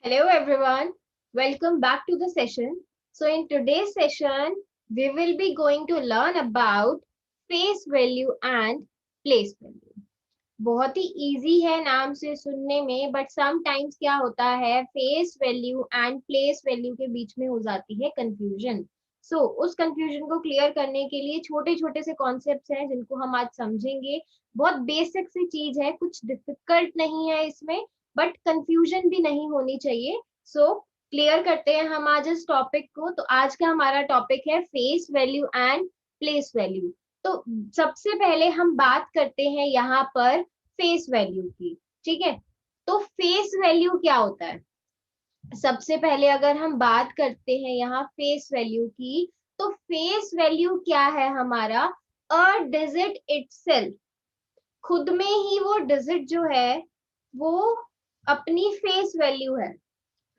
Hello everyone, welcome back to the session. So in today's session, we will be going to learn about face value and place value. बहुत ही easy है नाम से सुनने में, but sometimes क्या होता है face value and place value के बीच में हो जाती है कंफ्यूजन. सो उस कंफ्यूजन को क्लियर करने के लिए छोटे छोटे से कॉन्सेप्ट्स हैं जिनको हम आज समझेंगे. बहुत बेसिक सी चीज है, कुछ डिफिकल्ट नहीं है इसमें, बट कंफ्यूजन भी नहीं होनी चाहिए. सो क्लियर करते हैं हम आज इस टॉपिक को. तो आज का हमारा टॉपिक है face value and place value. तो सबसे पहले हम बात करते हैं यहाँ पर फेस वैल्यू की. ठीक है, तो फेस वैल्यू क्या होता है? सबसे पहले अगर हम बात करते हैं यहाँ फेस वैल्यू की, तो फेस वैल्यू क्या है हमारा? अ डिजिट इटसेल्फ, खुद में ही वो डिजिट जो है वो अपनी फेस वैल्यू है.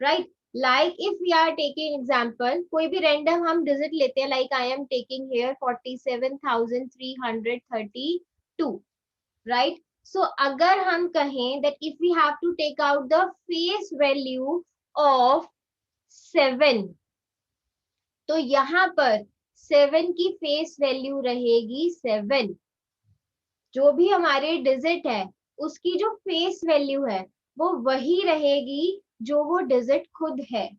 Right, like if we are taking example, कोई भी रैंडम हम डिजिट लेते हैं, like I am taking here 47,332. Right, so अगर हम कहें that if we have to take out the face value of 7, तो यहाँ पर 7 की फेस वैल्यू रहेगी 7. जो भी हमारे डिजिट है उसकी जो फेस वैल्यू है वो वही रहेगी जो वो डिजिट खुद है.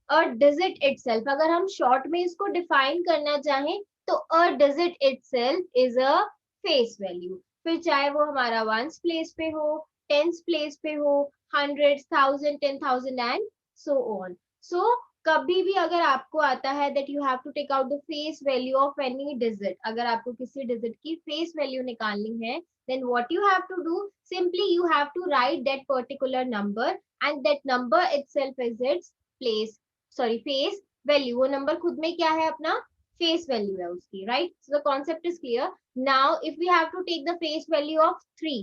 अ डिजिट इटसेल्फ, अगर हम शॉर्ट में इसको डिफाइन करना चाहें तो a digit itself is a face value. फिर चाहे वो हमारा वंस प्लेस पे हो, टेंस प्लेस पे हो, hundred, thousand, 10,000 and so on. So कभी भी अगर आपको आता है that you have to take out the face value of any digit, अगर आपको किसी डिजिट की फेस वैल्यू निकालनी है, then what you have to do, simply you have to write that particular number, and that number itself is its place, sorry, face value. वो number खुद में क्या है? अपना फेस वैल्यू है उसकी. Right, so the concept is clear. Now if we have to take the face value of 3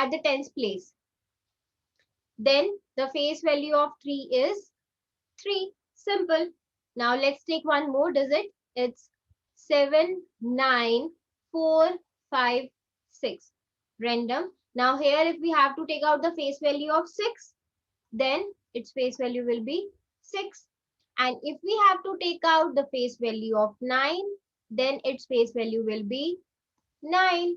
at the tens place, then the face value of 3 is 3. Simple. Now let's take one more digit. It's 79456. Random. Now here if we have to take out the face value of 6, then its face value will be 6. And if we have to take out the face value of 9, then its face value will be 9.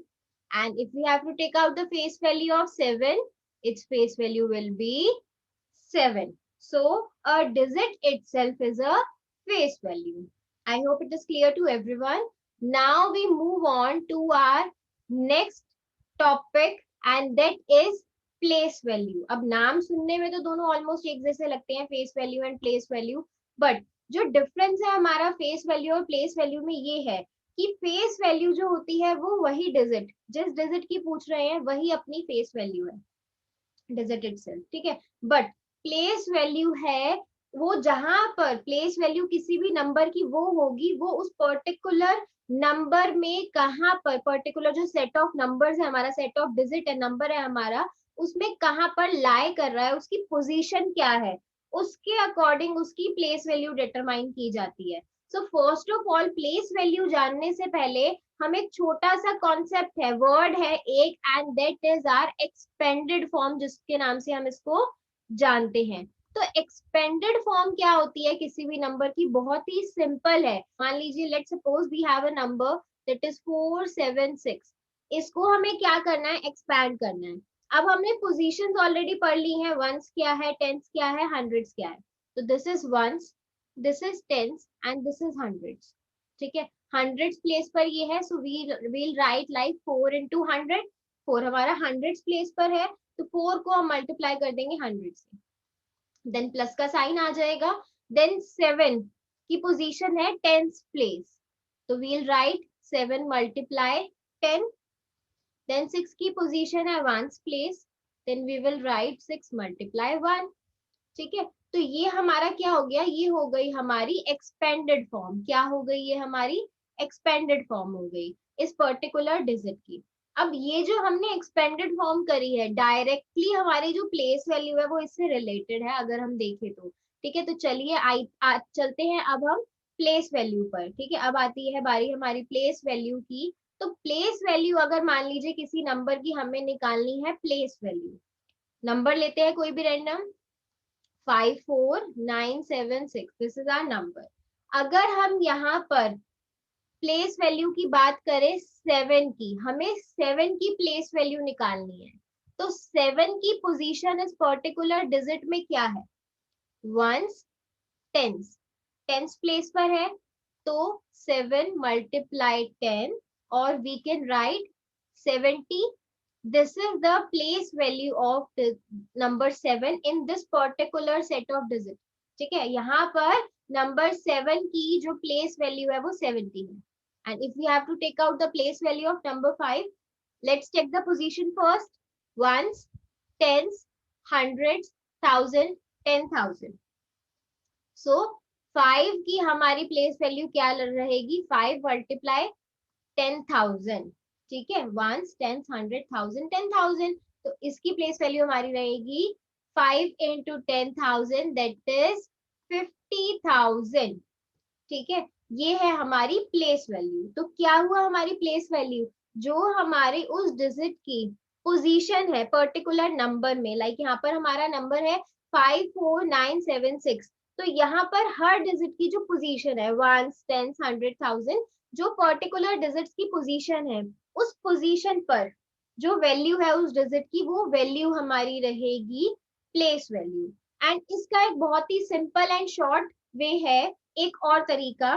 And if we have to take out the face value of 7, its face value will be 7. So a digit itself is a face value. I hope it is clear to everyone. Now we move on to our next topic, and that is place value. अब नाम सुनने में तो दोनों almost एक जैसे लगते हैं, face value and place value, but जो डिफरेंस है हमारा फेस वैल्यू और प्लेस वैल्यू में ये है कि फेस वैल्यू जो होती है वो वही डिजिट, जिस डिजिट की पूछ रहे हैं वही अपनी फेस वैल्यू है, डिजिट इटसेल्फ. ठीक है, बट प्लेस वैल्यू है वो जहां पर प्लेस वैल्यू किसी भी नंबर की वो होगी, वो उस पर्टिकुलर नंबर में कहां पर, पर्टिकुलर जो सेट ऑफ नंबर्स है हमारा, सेट ऑफ डिजिट है, नंबर है हमारा, उसमें कहां पर लाई कर रहा है, उसकी पोजीशन क्या है, उसके अकॉर्डिंग उसकी प्लेस वैल्यू डिटरमाइन की जाती है. So first of all place value जानने से पहले हम एक छोटा सा कॉन्सेप्ट है, वर्ड है एक, and that is our expanded form, जिसके नाम से हम इसको जानते हैं. तो एक्सपेंडेड फॉर्म क्या होती है किसी भी नंबर की? बहुत ही सिंपल है. मान लीजिए let suppose we have a number that is 476. इसको हमें क्या करना है? एक्सपैंड करना है. अब हमने पोजीशंस ऑलरेडी पढ़ ली हैं, वंस क्या है, टेंस क्या है, हंड्रेड्स क्या है. तो this is ones, this is tens and this is hundreds. ठीक है, हंड्रेड्स प्लेस पर ये है, so we'll write like 4 into 100. 4 हमारा हंड्रेड्स प्लेस पर है, तो 4 को हम मल्टीप्लाई कर देंगे 100 से, देन प्लस का साइन आ जाएगा. देन 7 की पोजीशन है टेंस प्लेस, तो वील राइट 7 मल्टीप्लाई 10. देन 6 की पोजीशन है ones place, then we will write 6 multiply 1. ठीक है, तो ये हमारा क्या हो गया? ये हो गई हमारी एक्सपेंडेड फॉर्म. क्या हो गई? ये हमारी एक्सपेंडेड फॉर्म हो गई इस पर्टिकुलर डिजिट की. अब ये जो हमने एक्सपेंडेड फॉर्म करी है, डायरेक्टली हमारी जो प्लेस वैल्यू है वो इससे रिलेटेड है अगर हम देखें तो. ठीक है, तो चलिए चलते हैं अब हम प्लेस वैल्यू पर. ठीक है, अब आती है बारी हमारी प्लेस वैल्यू की. तो प्लेस वैल्यू अगर मान लीजिए किसी नंबर की हमें निकालनी है प्लेस वैल्यू, नंबर लेते हैं कोई भी random. 54976, this is our number. अगर हम यहाँ पर प्लेस वैल्यू की बात करें 7 की, हमें 7 की प्लेस वैल्यू निकालनी है। तो 7 की पोजीशन इस पर्टिकुलर डिजिट में क्या है? वंस, टेंस, टेंस प्लेस पर है, तो 7 मल्टीप्लाई 10, और we can write 70। This is the place value of number 7 in this particular set of digit. ठीक है, यहाँ पर नंबर 7 की जो प्लेस वैल्यू है वो 70 है। And if we have to take out the place value of number 5, let's check the position first. Ones, tens, hundreds, thousand, 10,000। So 5 की हमारी प्लेस वैल्यू क्या रहेगी? 5 मल्टीप्लाई 10,000। ठीक है, वंस, टेंस, हंड्रेड, थाउजेंड, 10,000। तो इसकी प्लेस वैल्यू हमारी रहेगी 5 इंटू 10,000, दैट इज 50,000। ठीक है, ये है हमारी प्लेस वैल्यू। तो क्या हुआ हमारी प्लेस वैल्यू? जो हमारी उस डिजिट की पोजीशन है पर्टिकुलर नंबर में, लाइक यहाँ पर हमारा नंबर है 54976, तो यहाँ पर हर डिजिट की जो पोजीशन है, वंस, टेंस, हंड्रेड, थाउजेंड, जो पर्टिकुलर डिजिट्स की पोजीशन है, उस पोजीशन पर जो वैल्यू है उस डिजिट की, वो वैल्यू हमारी रहेगी प्लेस वैल्यू। एंड इसका एक बहुत ही सिंपल एंड शॉर्ट वे है, एक और तरीका।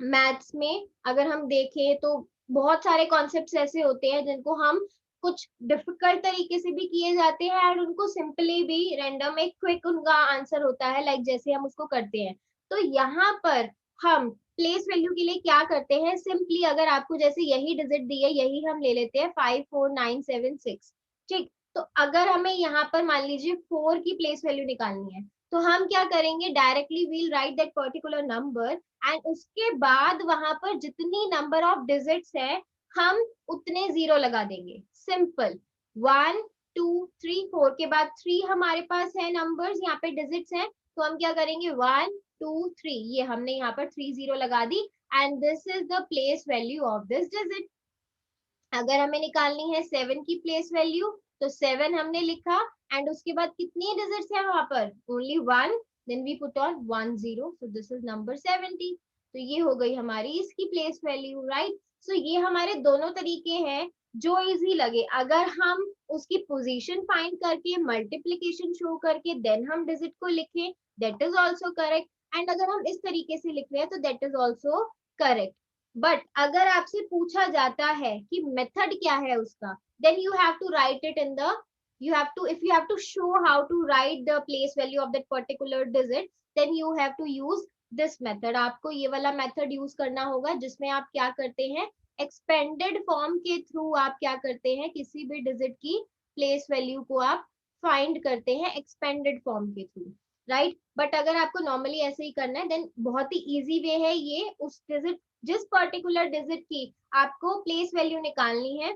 मैथ्स में अगर हम देखें तो बहुत सारे कॉन्सेप्ट्स ऐसे होते हैं जिनको हम कुछ डिफिकल्ट तरीके से भी किए जाते हैं, और उनको सिंपली भी रैंडम एक क्विक उनका आंसर होता है, लाइक जैसे हम उसको करते हैं। तो यहाँ पर हम प्लेस वैल्यू के लिए क्या करते हैं? सिंपली अगर आपको जैसे यही डिजिट दी है, यही हम ले लेते हैं 54976। ठीक, तो अगर हमें यहाँ पर मान लीजिए 4 की प्लेस वैल्यू निकालनी है, तो हम क्या करेंगे? Directly we'll write that particular number, and उसके बाद वहां पर जितनी नंबर ऑफ डिजिट्स है, हम उतने जीरो लगा देंगे। सिंपल, 1 2 3 4 के बाद 3 हमारे पास है नंबर्स, यहाँ पे डिजिट्स हैं, तो हम क्या करेंगे? 1 2 3, ये हमने यहाँ पर 3 जीरो लगा दी, and this is the place value of this digit. अगर हमें निकालनी है 7 की प्लेस वैल्यू, तो 7 हमने लिखा, एंड उसके बाद कितनी डिजिट्स है वहां पर? Only 1, then we put on 1 0, so this is number 70। तो ये हो गई हमारी इसकी प्लेस वैल्यू, राइट। सो ये हमारे दोनों तरीके हैं जो इजी लगे। अगर हम उसकी पोजीशन फाइंड करके मल्टीप्लीकेशन शो करके देन हम डिजिट को लिखें, that is also correct. And अगर हम इस तरीके से लिख रहे हैं तो that is also correct. But अगर आपसे पूछा जाता है कि मेथड क्या है उसका, then you have to write it in the, you have to, if you have to show how to write the place value of that particular digit, then you have to use this method। आपको ये वाला method use करना होगा, जिसमें आप क्या करते हैं? एक्सपेंडेड फॉर्म के थ्रू आप क्या करते हैं? किसी भी डिजिट की प्लेस वैल्यू को आप फाइंड करते हैं एक्सपेंडेड फॉर्म के थ्रू, राइट। बट अगर आपको नॉर्मली ऐसे ही करना है, देन बहुत ही इजी वे है ये। उस डिजिट, जिस पर्टिकुलर डिजिट की आपको प्लेस वैल्यू निकालनी है,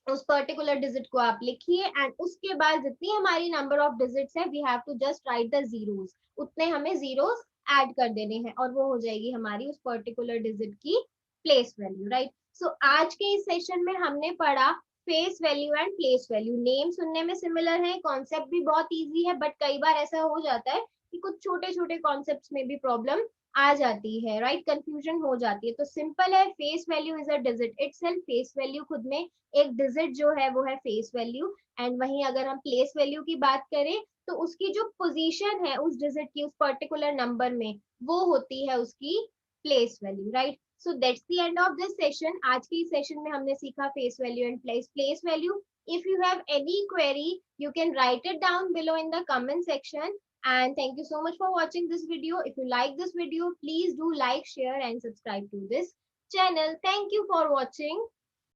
उस पर्टिकुलर डिजिट को आप लिखिए, एंड उसके बाद जितनी हमारी नंबर ऑफ डिजिट्स है, we have to just write the zeros, उतने हमें जीरोस ऐड कर देने हैं, और वो हो जाएगी हमारी उस पर्टिकुलर डिजिट की प्लेस वैल्यू, राइट। सो आज के इस सेशन में हमने पढ़ा face value and place value. Name सुनने में सिमिलर है, कॉन्सेप्ट भी बहुत इजी है, बट कई बार ऐसा हो जाता है कि कुछ छोटे छोटे कॉन्सेप्ट्स में भी प्रॉब्लम आ जाती है, राइट, कंफ्यूजन हो जाती है। तो सिंपल है, face value is a digit itself. Face value खुद में एक डिजिट जो है वो है फेस वैल्यू। एंड वहीं अगर हम प्लेस वैल्यू की बात करें, तो उसकी जो पोजीशन है उस डिजिट की उस पर्टिकुलर नंबर में, वो होती है उसकी place value, right. So that's the end of this session. आज के सेशन में हमने सीखा face value and place value. If you have any query, you can write it down below in the comment section. And thank you so much for watching this video. If you like this video, please do like, share, and subscribe to this channel. Thank you for watching.